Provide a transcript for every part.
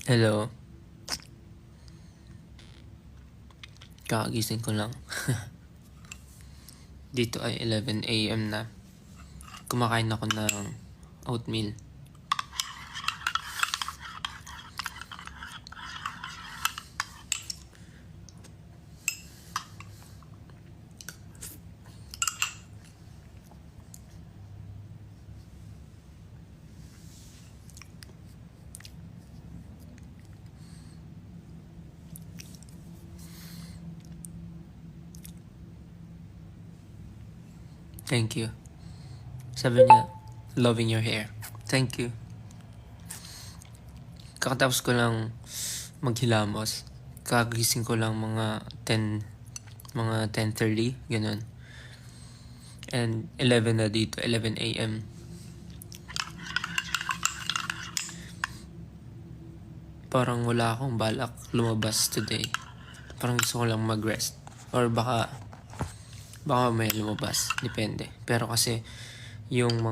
Hello, kakagising ko lang. Dito ay 11 AM na. Kumakain ako ng oatmeal. Thank you. Sabi niya, loving your hair. Thank you. Kakatapos ko lang maghilamos. Kakagising ko lang mga 10:30, ganun. And 11 na dito, 11 AM. Parang wala akong balak lumabas today. Parang gusto ko lang mag-rest. Or baka may lumabas. Depende. Pero kasi, yung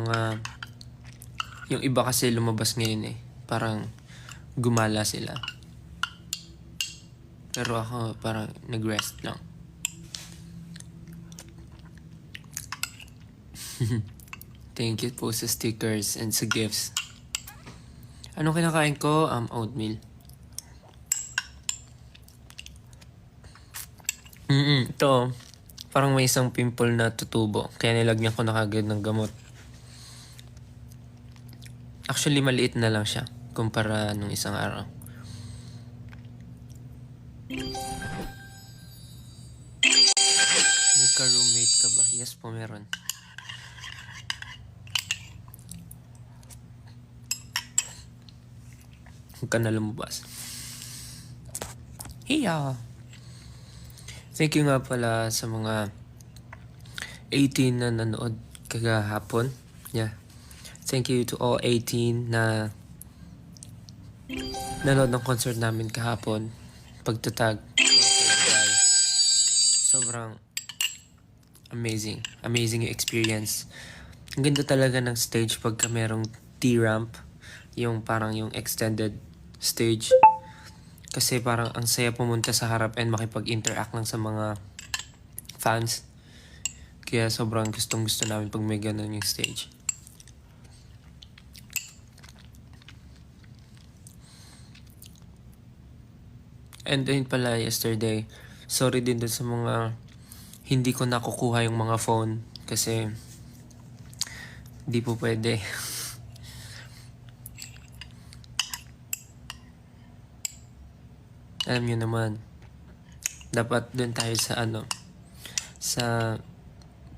iba kasi lumabas ngayon eh. Parang gumala sila. Pero ako parang nag-rest lang. Thank you po sa stickers and sa gifts. Anong kinakain ko? Oatmeal. Ito, parang may isang pimple na tutubo. Kaya nilagyan ko na kagad ng gamot. Actually, maliit na lang siya kumpara nung isang araw. Nagka-roommate ka ba? Yes po, meron. Huwag ka na lumabas. Hiya! Thank you nga pala sa mga 18 na nanood kagahapon. Yeah. Thank you to all 18 na nanood ng concert namin kahapon. Pagtatag. Sobrang amazing. Amazing experience. Ang ganda talaga ng stage pagka merong T-ramp. Yung parang yung extended stage. Kasi parang ang saya pumunta sa harap and makipag-interact lang sa mga fans. Kaya sobrang gustong gusto namin pag may ganun yung stage. And then pala yesterday, sorry din dun sa mga hindi ko nakukuha yung mga phone. Kasi di po pwede. Alam nyo naman, dapat dun tayo sa sa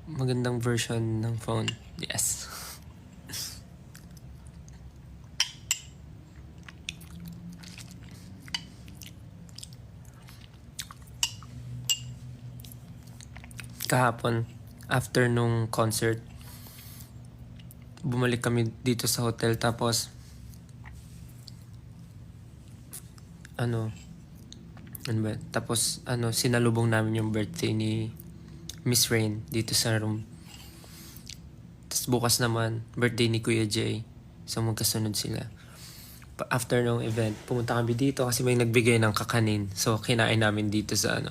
magandang version ng phone. Yes. Kahapon, after nung concert, bumalik kami dito sa hotel tapos tapos sinalubong namin yung birthday ni Miss Rain dito sa room. Tapos bukas naman, birthday ni Kuya Jay. So magkasunod sila. After nung event, pumunta kami dito kasi may nagbigay ng kakanin. So kinain namin dito sa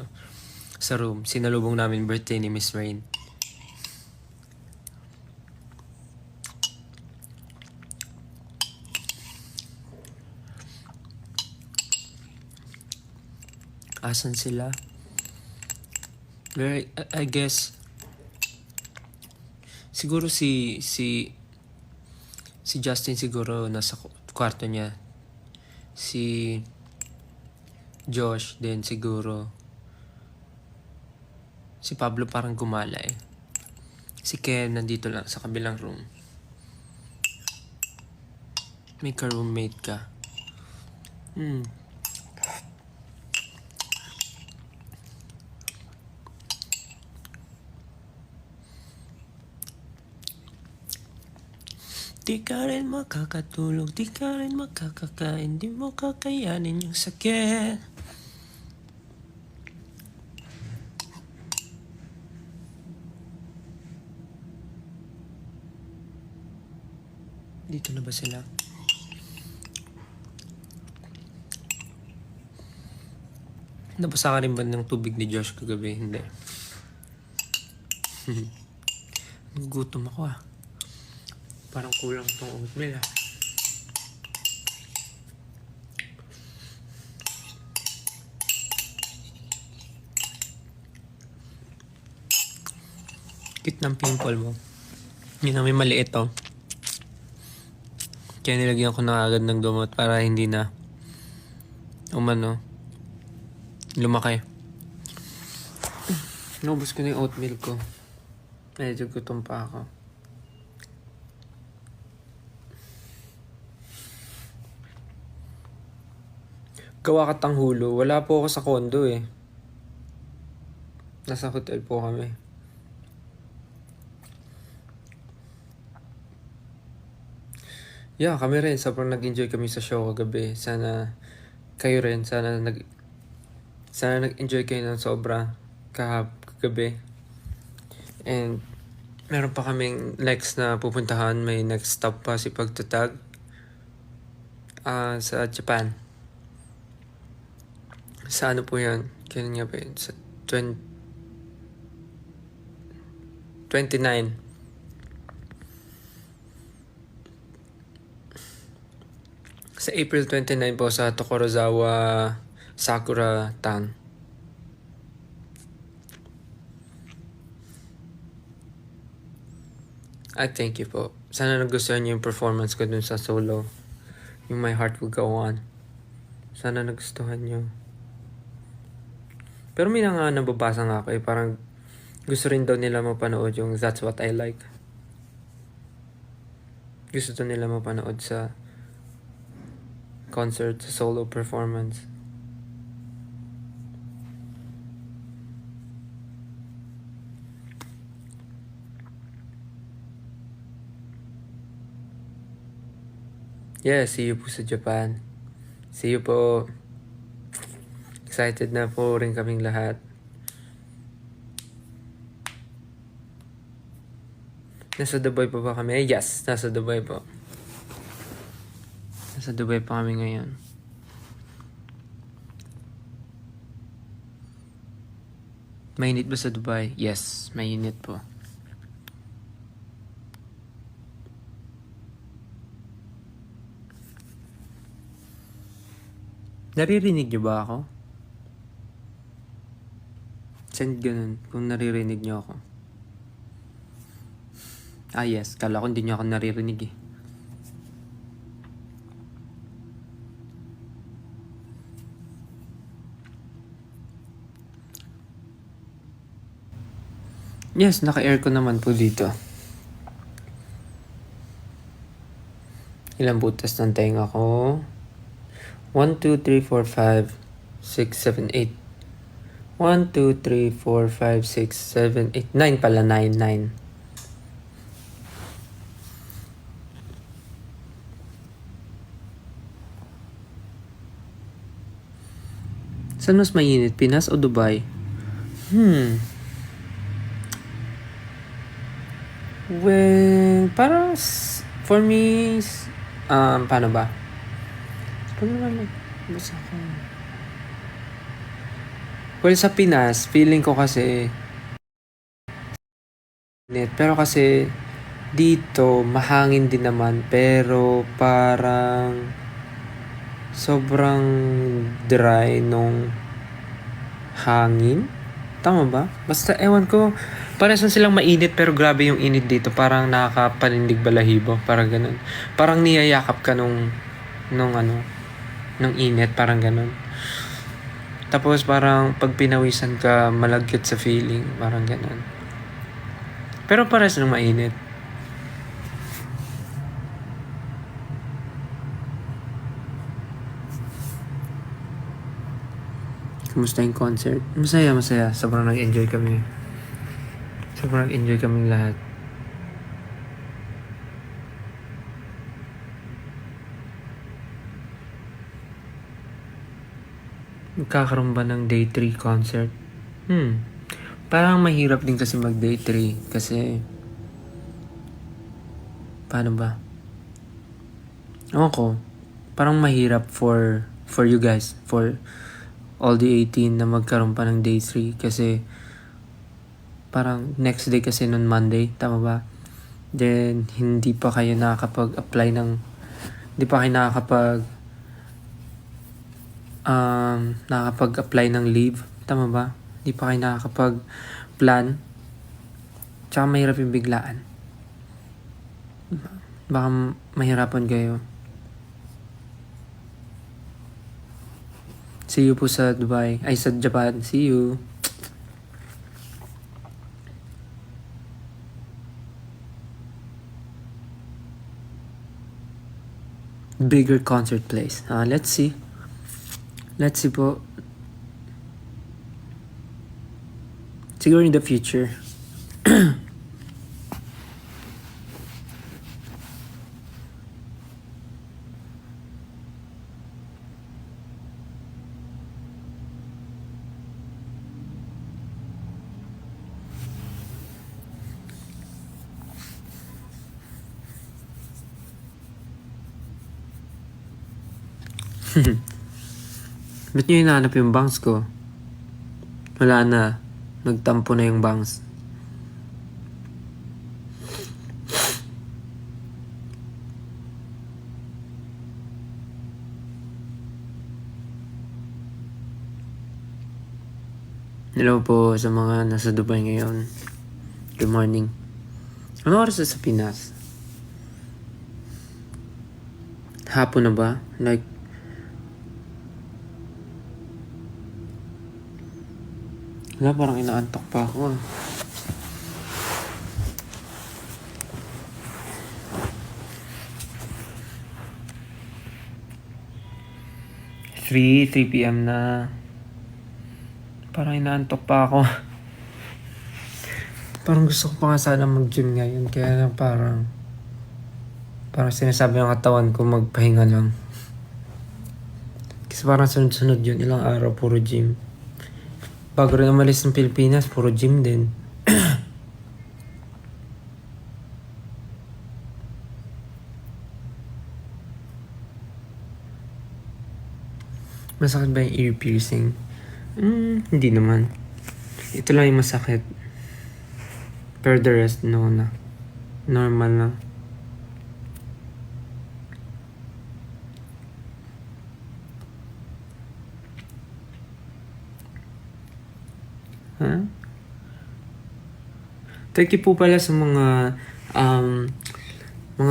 sa room. Sinalubong namin birthday ni Miss Rain. Asan sila? I guess siguro si Justin siguro nasa kwarto niya. Si Josh din siguro. Si Pablo parang gumala eh. Si Ken nandito lang sa kabilang room. May ka-roommate ka. Di ka rin makakatulog, di ka rin makakakain, di mo kakayanin yung sakit. Dito na ba sila? Nabasa ka rin ba ng tubig ni Josh kagabi? Hindi. Nagugutom ako ah. Parang kulang tong oatmeal ah. Cute ng pimple mo. Yun ang may maliit oh. Kaya nilagyan ko na agad ng gamot para hindi na lumaki. Naubos ko na yung oatmeal ko. Medyo gutom pa ako. Gawa ka tanghulo. Wala po ako sa condo eh. Nasa hotel po kami. Yeah, kami rin. Sobrang nag-enjoy kami sa show kagabi. Sana kayo rin. Sana nag-enjoy kayo ng sobra kagabi. And meron pa kaming next na pupuntahan. May next stop pa si Pagtatag sa Japan. Sa ano po yan? Kailan nga ba yun? Sa 29. Sa April 29 po sa Tokorozawa Sakura Town. Thank you po. Sana nagustuhan niyo yung performance ko dun sa solo. Yung My Heart Will Go On. Sana nagustuhan niyo. Pero may nga nababasa nga ako parang gusto rin daw nila mapanood yung That's What I Like. Gusto daw nila mapanood sa concert, sa solo performance. Yeah, see you po sa Japan. See you po. Excited na po rin kaming lahat. Nasa Dubai pa ba kami? Yes, nasa Dubai po. Nasa Dubai pa kami ngayon. Mainit ba sa Dubai? Yes, mainit po. Naririnig niyo ba ako? Send ganun kung naririnig niyo ako. Yes. Kala ko hindi niyo ako naririnig eh. Yes, naka-aircon naman po dito. Ilang butas ng tenga ko? 1, 2, 3, 4, 5, 6, 7, 8. 1, 2, 3, 4, 5, 6, 7, 8. 9 pala, 9. Saan mas mainit? Pinas o Dubai? Well, para for me, paano ba? Basta ako. Well, sa Pinas, feeling ko kasi pero kasi dito mahangin din naman pero parang sobrang dry nung hangin. Tama ba? Basta ewan ko, parang silang mainit pero grabe yung init dito. Parang nakakapanindig balahibo. Parang ganun. Parang niyayakap ka nung init. Parang ganun. Tapos parang pag pinawisan ka, malagyat sa feeling. Parang ganun. Pero parang silang mainit. Kumusta yung concert? Masaya. Sobrang nag-enjoy kami. Sobrang nag-enjoy kaming lahat. Magkakaroon ba ng day 3 concert? Parang mahirap din kasi mag day 3 kasi paano ba? Ewan ko. Parang mahirap for you guys. all the 18 na magkaroon pa ng day 3 kasi parang next day kasi nun Monday, tama ba? Then hindi pa kayo nakakapag-apply ng nakakapag-apply ng leave, tama ba? Hindi pa kayo nakakapag-plan. Tsaka mahirap yung biglaan. Baka mahirapan kayo. See you po sa Dubai. Ay, sa Japan. See you. Bigger concert place. Let's see. Let's see po. Siguro in the future. Ba't nyo hinahanap yung bangs ko? Wala na. Nagtampo na yung bangs. Hello po sa mga nasa Dubai ngayon. Good morning. Ano oras na sa Pinas? Hapon na ba? Like, wala, parang inaantok pa ako 3 p.m. na. Parang inaantok pa ako. Parang gusto ko pa nga sana mag-gym ngayon. Kaya lang parang sinasabi ng katawan ko magpahinga lang. Kasi parang sunod-sunod yun. Ilang araw puro gym. Bago rin umalis ng Pilipinas, puro gym din. Masakit ba yung ear piercing? Hindi naman. Ito lang yung masakit. Pero the rest, no na. Normal lang. Huh? Thank you po pala sa mga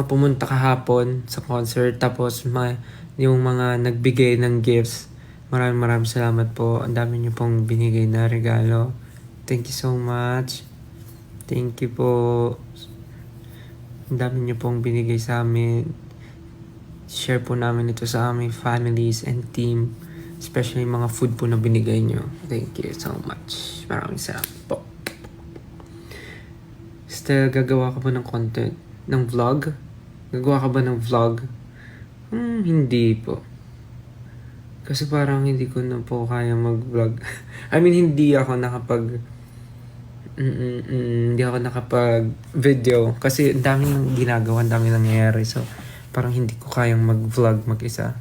pumunta kahapon sa concert. Tapos yung mga nagbigay ng gifts. Maraming salamat po. Ang dami niyo pong binigay na regalo. Thank you so much. Thank you po. Ang dami niyo pong binigay sa amin. Share po namin ito sa aming families and team. Especially mga food po na binigay niyo. Thank you so much. Maraming salamat po. Still, gagawa ka ba ng content? Ng vlog? Gagawa ka ba ng vlog? Hindi po. Kasi parang hindi ko na po kaya mag-vlog. I mean, hindi ako nakapag-video. Kasi ang daming ginagawa, ang daming nangyayari. So, parang hindi ko kayang mag-vlog mag-isa.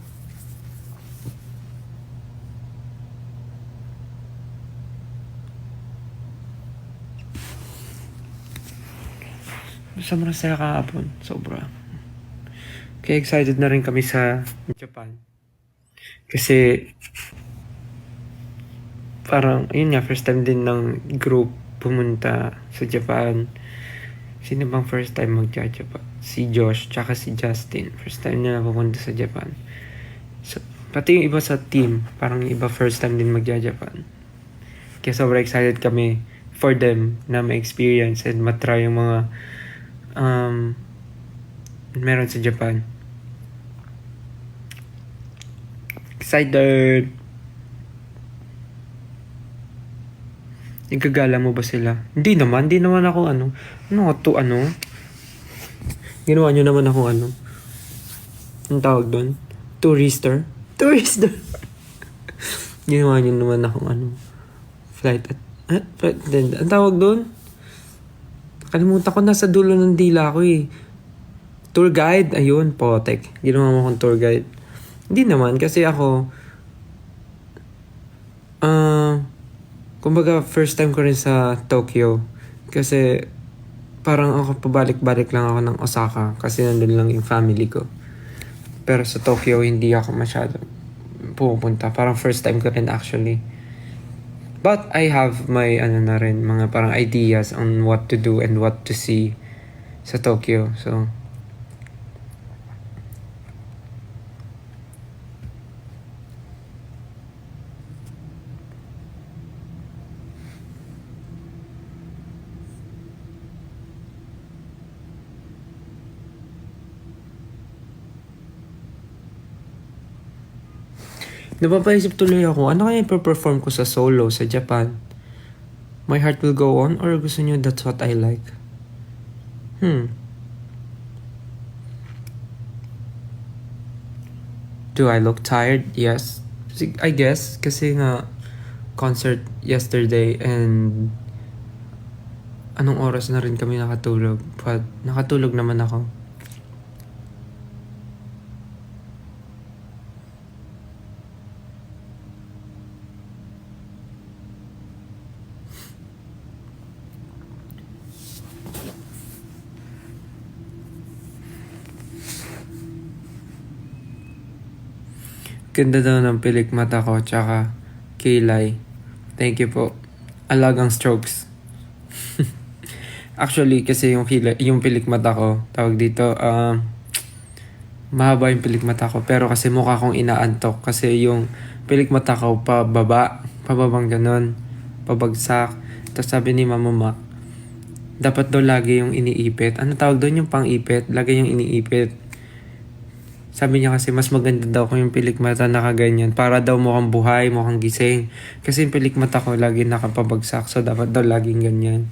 Sobrang saya kahapon. Sobra. Kaya excited na rin kami sa Japan. Kasi parang, yun nga, first time din ng group pumunta sa Japan. Sino bang first time magja-Japan? Si Josh, tsaka si Justin. First time nila pumunta sa Japan. So, pati yung iba sa team, parang yung iba first time din magja-Japan. Kaya sobrang excited kami for them na ma-experience and matry yung mga meron sa Japan. Excited! Igagala mo ba sila? Hindi naman ako Ginawa nyo naman ako Ang tawag doon? Tourister? Ginawa nyo naman ako flight attendant. Ang tawag doon? Kalimutan ko, nasa dulo ng dila ko eh. Tour guide, ayun, potek. Ginawa mo akong tour guide. Hindi naman, kasi ako, Kumbaga, first time ko rin sa Tokyo. Kasi, parang ako pabalik-balik lang ako ng Osaka. Kasi nandun lang yung family ko. Pero sa Tokyo, hindi ako masyado pupunta. Parang first time ko rin actually. But I have my, na rin, mga parang ideas on what to do and what to see sa Tokyo. So, napapaisip tuloy ako, ano kaya ipa-perform ko sa solo sa Japan? My Heart Will Go On or gusto nyo That's What I Like? Do I look tired? Yes. I guess. Kasi nga, concert yesterday and anong oras na rin kami nakatulog. But nakatulog naman ako. Ganda daw ng pilik mata ko, tsaka kilay. Thank you po. Alagang strokes. Actually, kasi yung pilik mata ko, tawag dito, mahaba yung pilik mata ko. Pero kasi mukha kong inaantok. Kasi yung pilik mata ko, pababang ganun, pabagsak. Tapos sabi ni Mama Mac, dapat daw lagi yung iniipit. Ano tawag doon yung pang-ipit? Lagi yung iniipit. Sabi niya kasi mas maganda daw kung yung pilik mata nakaganyan para daw mukhang buhay, mukhang gising. Kasi yung pilik mata ko lagi nakapabagsak, so dapat daw laging ganyan.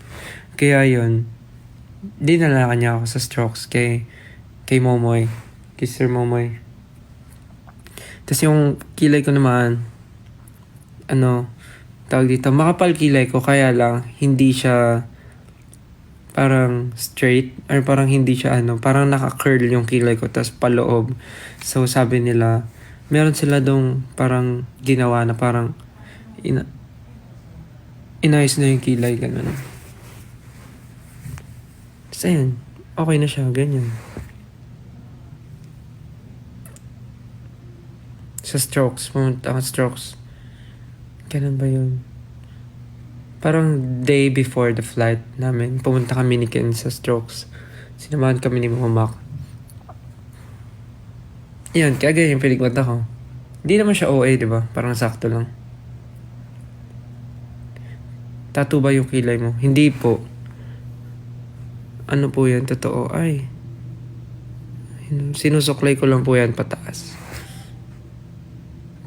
Kaya yun, dinala niya ako sa strokes kay Momoy, kay Sir Momoy. Tapos yung kilay ko naman, tawag dito, makapal kilay ko kaya lang hindi siya parang straight or parang hindi siya parang naka-curl yung kilay ko tapos paloob. So sabi nila, meron sila dong parang ginawa na parang inayos na yung kilay, ganun. Tapos ayun, okay na siya, ganyan. Sa strokes, pumunta ako strokes. Ganun ba yun? Parang day before the flight namin, pumunta kami ni Ken sa strokes. Sinamahan kami ni Mama Mac. Yan, kaya ganyan yung pilik mata ko. Hindi naman siya OA, di ba? Parang sakto lang. Tattoo ba yung kilay mo? Hindi po. Ano po yan? Totoo. Ay. Sinusuklay ko lang po yan pataas.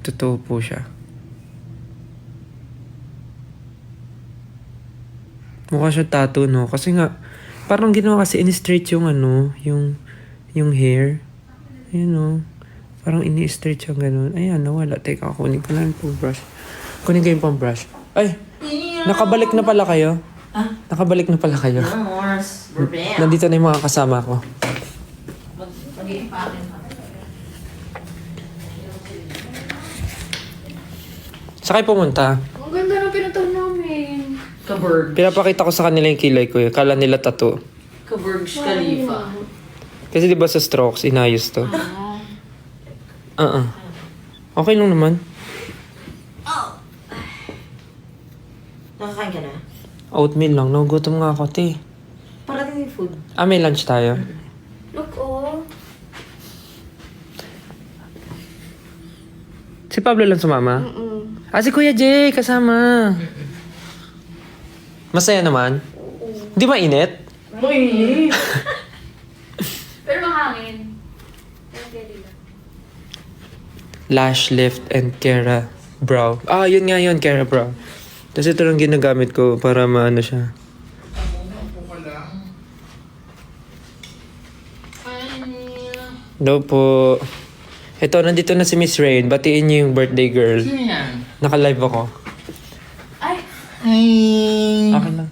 Totoo po siya. Mukha siya tattoo, no? Kasi nga, parang ginawa kasi in-straight yung yung hair. Ayun, no? Parang in-straight yung ganun. Ayan, nawala. Teka, kunin ko lang yung brush. Kunin ko yung pang-brush. Ay! Nakabalik na pala kayo? Ah? Nakabalik na pala kayo? Nandito na yung mga kasama ko. Saan kayo pumunta? Ang ganda ng pinuntahan namin. Kaburg. Pinapakita ko sa kanila yung kilay ko. Kala nila tattoo. Kaburg Khalifa. Kasi di ba sa strokes, inayos to? Okay lang naman. Oh! Nakakain ka na? Oatmeal lang. Nagugutom nga ako, te. Parating yung food. May lunch tayo. Look, oh. Si Pablo lang sumama? Si Kuya Jay, kasama. Masaya naman? Di mainit? Mainit! Pero mahangin. Pero pwede lang. Lash Lift and Kera Brow. Yun nga yun, Kera Brow. Tapos ito lang ginagamit ko para maano siya. No po. Ito, nandito na si Miss Rain. Batiin niyo yung birthday girl. Sino yan? Naka-live ako. Ay! Okay lang.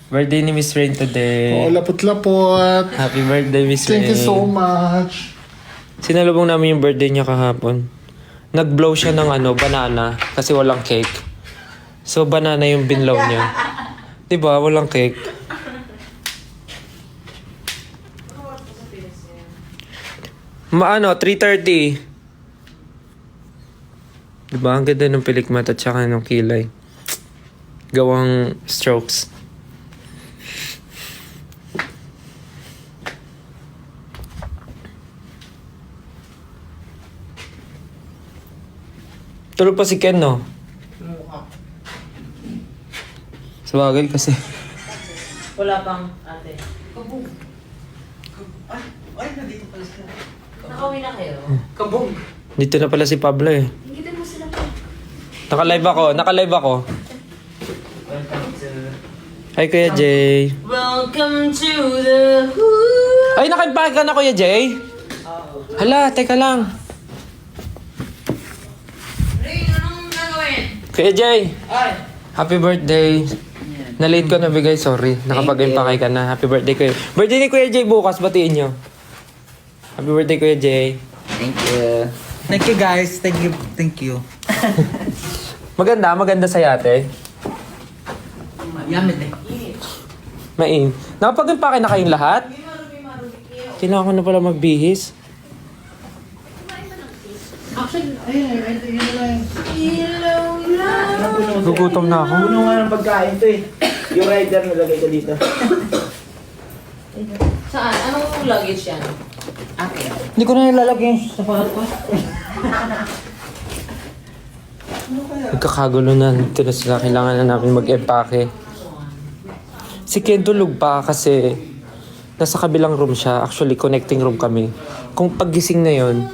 Birthday ni Miss Rain today. Oh, lapot-lapot. Happy birthday, Miss Rain. Thank you so much. Sinalubong namin yung birthday niya kahapon. Nag-blow siya ng banana kasi walang cake. So, banana yung binlaw niya. Diba? Walang cake. Maano, 3:30. Diba? Ang ganda ng pilikmat at saka ng kilay. Gawang strokes. Tulog pa si Ken, no? Sabagay kasi. Wala pang ate. Nakauwi na kayo? Kabog. Dito na pala si Pablo eh. Hingitin mo sila po. Naka-live ako. Hi, Kuya Jay. Welcome to the hood. Ay, naka-impake ka na, Kuya Jay? Hala, teka lang. Ray, anong gagawin? Kuya Jay, Ay. happy birthday. Na-late ko nabigay, sorry. Nakapag-impake ka na. Happy birthday, Kuya. Birthday ni Kuya Jay bukas, batiin nyo. Happy birthday, Kuya Jay. Thank you. Thank you guys. Thank you. Thank you. Maganda sa yate. Yummy eh. Main. Nakapag-impake na kayong lahat? Kailangan ko na pala magbihis. Actually, ayun, yun lang. Gugutom na ako. Puno nga ng pagkain to eh. Yung rider nilagay ko dito. Saan? Anong luggage yan? Hindi ko na nilalagay sa sapatos ko. Nagkakagulo na. Dito na sila. Kailangan na namin mag-empake. Si Ken tulog pa kasi nasa kabilang room siya. Actually, connecting room kami. Kung paggising na yon,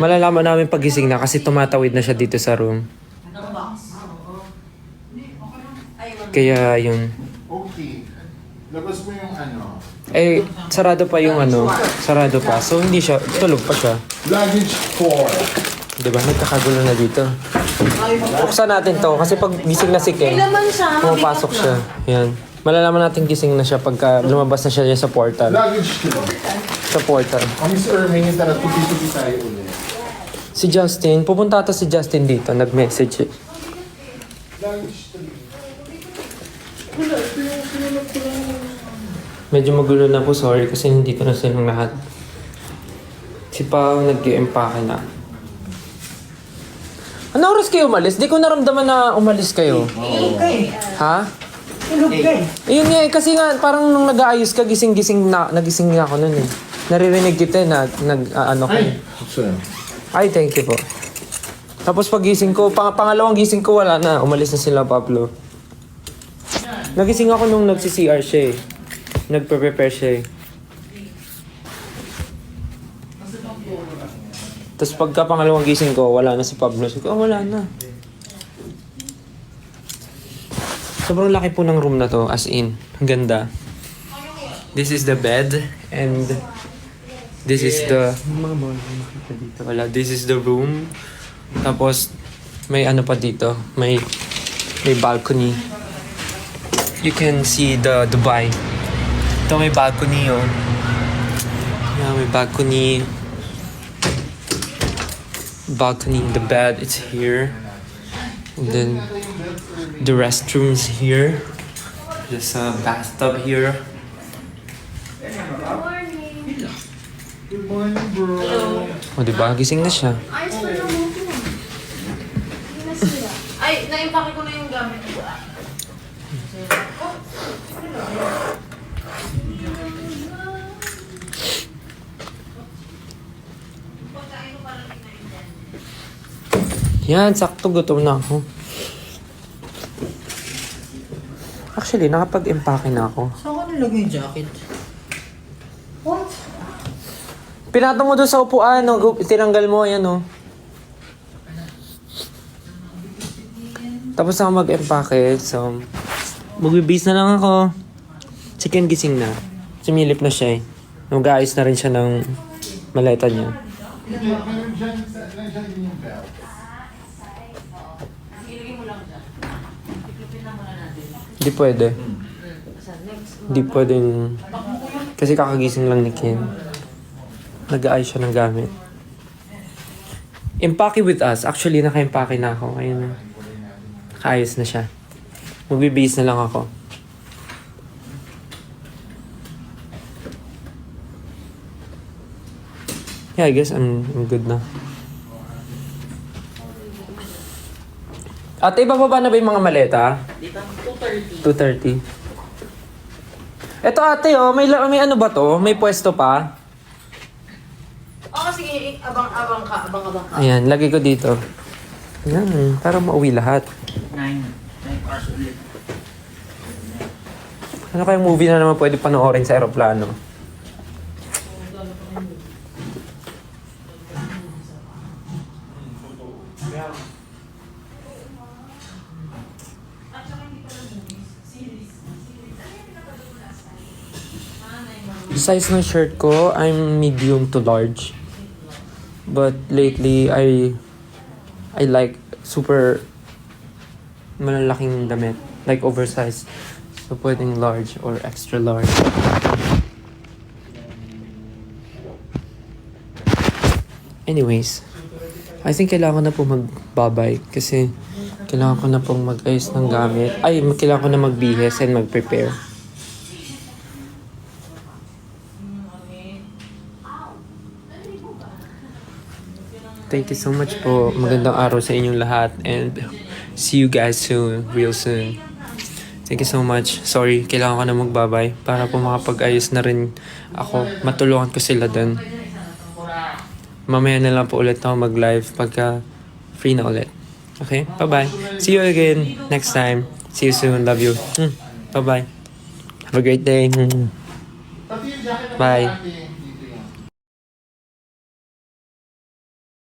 malalaman namin paggising na kasi tumatawid na siya dito sa room. Kaya yun. Okay. Labas mo yung ano. Eh, sarado pa yung ano. Sarado pa. So, hindi siya. Tulog pa siya. Luggage 4. Diba? Nagkakagulo na dito. Buksan natin to kasi pag gising na si Ken, Laman siya. pumapasok siya. Yan. Malalaman natin gising na siya pagka lumabas na siya dyan sa portal. Luggage 2. Sa portal. Ang Miss Erming, tara, tupi-tupi tayo ulit. Si Justin, pupunta ata si Justin dito. Nag-message eh. Luggage 3. Wala, ito yung sinulog ko lang. Medyo magulo na po, sorry, kasi hindi ko na silang lahat. Si Pao nag-i-empake na. Ano oras kayo umalis? Di ko naramdaman na umalis kayo. Tulog ka eh. Ha? Tulog ka eh. Ayun nga eh, kasi nga parang nung nag-aayos ka, nagising nga ako nun eh. Naririnig kita eh, ano ko eh. Ay, thank you po. Tapos pagising ko, pangalawang gising ko, wala na. Umalis na sila, Pablo. Nagising ako nung nagsi-CR siya eh. Nagpe-prepare siya eh. Tapos pagka pangalawang gising ko, wala na si Pablo. Sabi ko, wala na. Sobrang laki po ng room na to, as in. Ang ganda. This is the bed, and this is the... Mga bawal na makita dito. Wala, this is the room. Tapos, may ano pa dito. May balcony. You can see the Dubai. Ito may balcony yun. Yeah, may balcony. Balcony, the bed, it's here. And then, the restrooms here. There's a bathtub here. Good morning, bro. O, diba? Gising na siya. Ayos pa naman po. Hindi na sila. Ay, naimpake ko na yung gamit ko. Yan, sakto gutom na ako. Actually, nakapag-empake na ako. Saan ka nilagay yung jacket? What? Pinatong mo doon sa upuan, no? Tinanggal mo, ayan, no? Tapos ako mag-empake, so... Magbibis na lang ako. Si Ken gising na. Sumilip na siya, eh. Mag-aayos na rin siya ng maleta niya. Nandiyan din yung belt. Ilagay mo lang dyan. Iklipin na muna natin. Hindi pwede. Saan? Next. Hindi pwedeng... Kasi kakagising lang ni Ken. Nag-aayos siya ng gamit. Empake with us. Actually, naka-empake na ako. Ayun na. Nakaayos na siya. Magbibihis na lang ako. Yeah, I guess I'm good na. Ate, bababa na ba yung mga maleta? Dito, 2:30. 2:30. Eto ate, oh, may ano ba to? May pwesto pa? Oo, sige, abang ka. Ayan, lagay ko dito. Ayan, para mauwi lahat. 9 hours ulit. Ano kayang movie na naman pwede panoorin sa aeroplano? Size ng shirt ko, I'm medium to large. But lately, I like super malalaking damit. Like oversized. So, pwedeng large or extra large. Anyways, I think kailangan ko na po magbabay kasi kailangan ko na pong mag-ayos ng gamit. Ay, kailangan ko na magbihis and mag-prepare. Thank you so much po. Magandang araw sa inyong lahat and see you guys soon, real soon. Thank you so much. Sorry, kailangan ko na magbabay para po makapag-ayos na rin ako. Matulungan ko sila dun. Mamaya na lang po ulit ako mag-live pagka free na ulit. Okay? Bye-bye. See you again next time. See you soon. Love you. Bye-bye. Have a great day. Pati yung jacket na Bye. ate.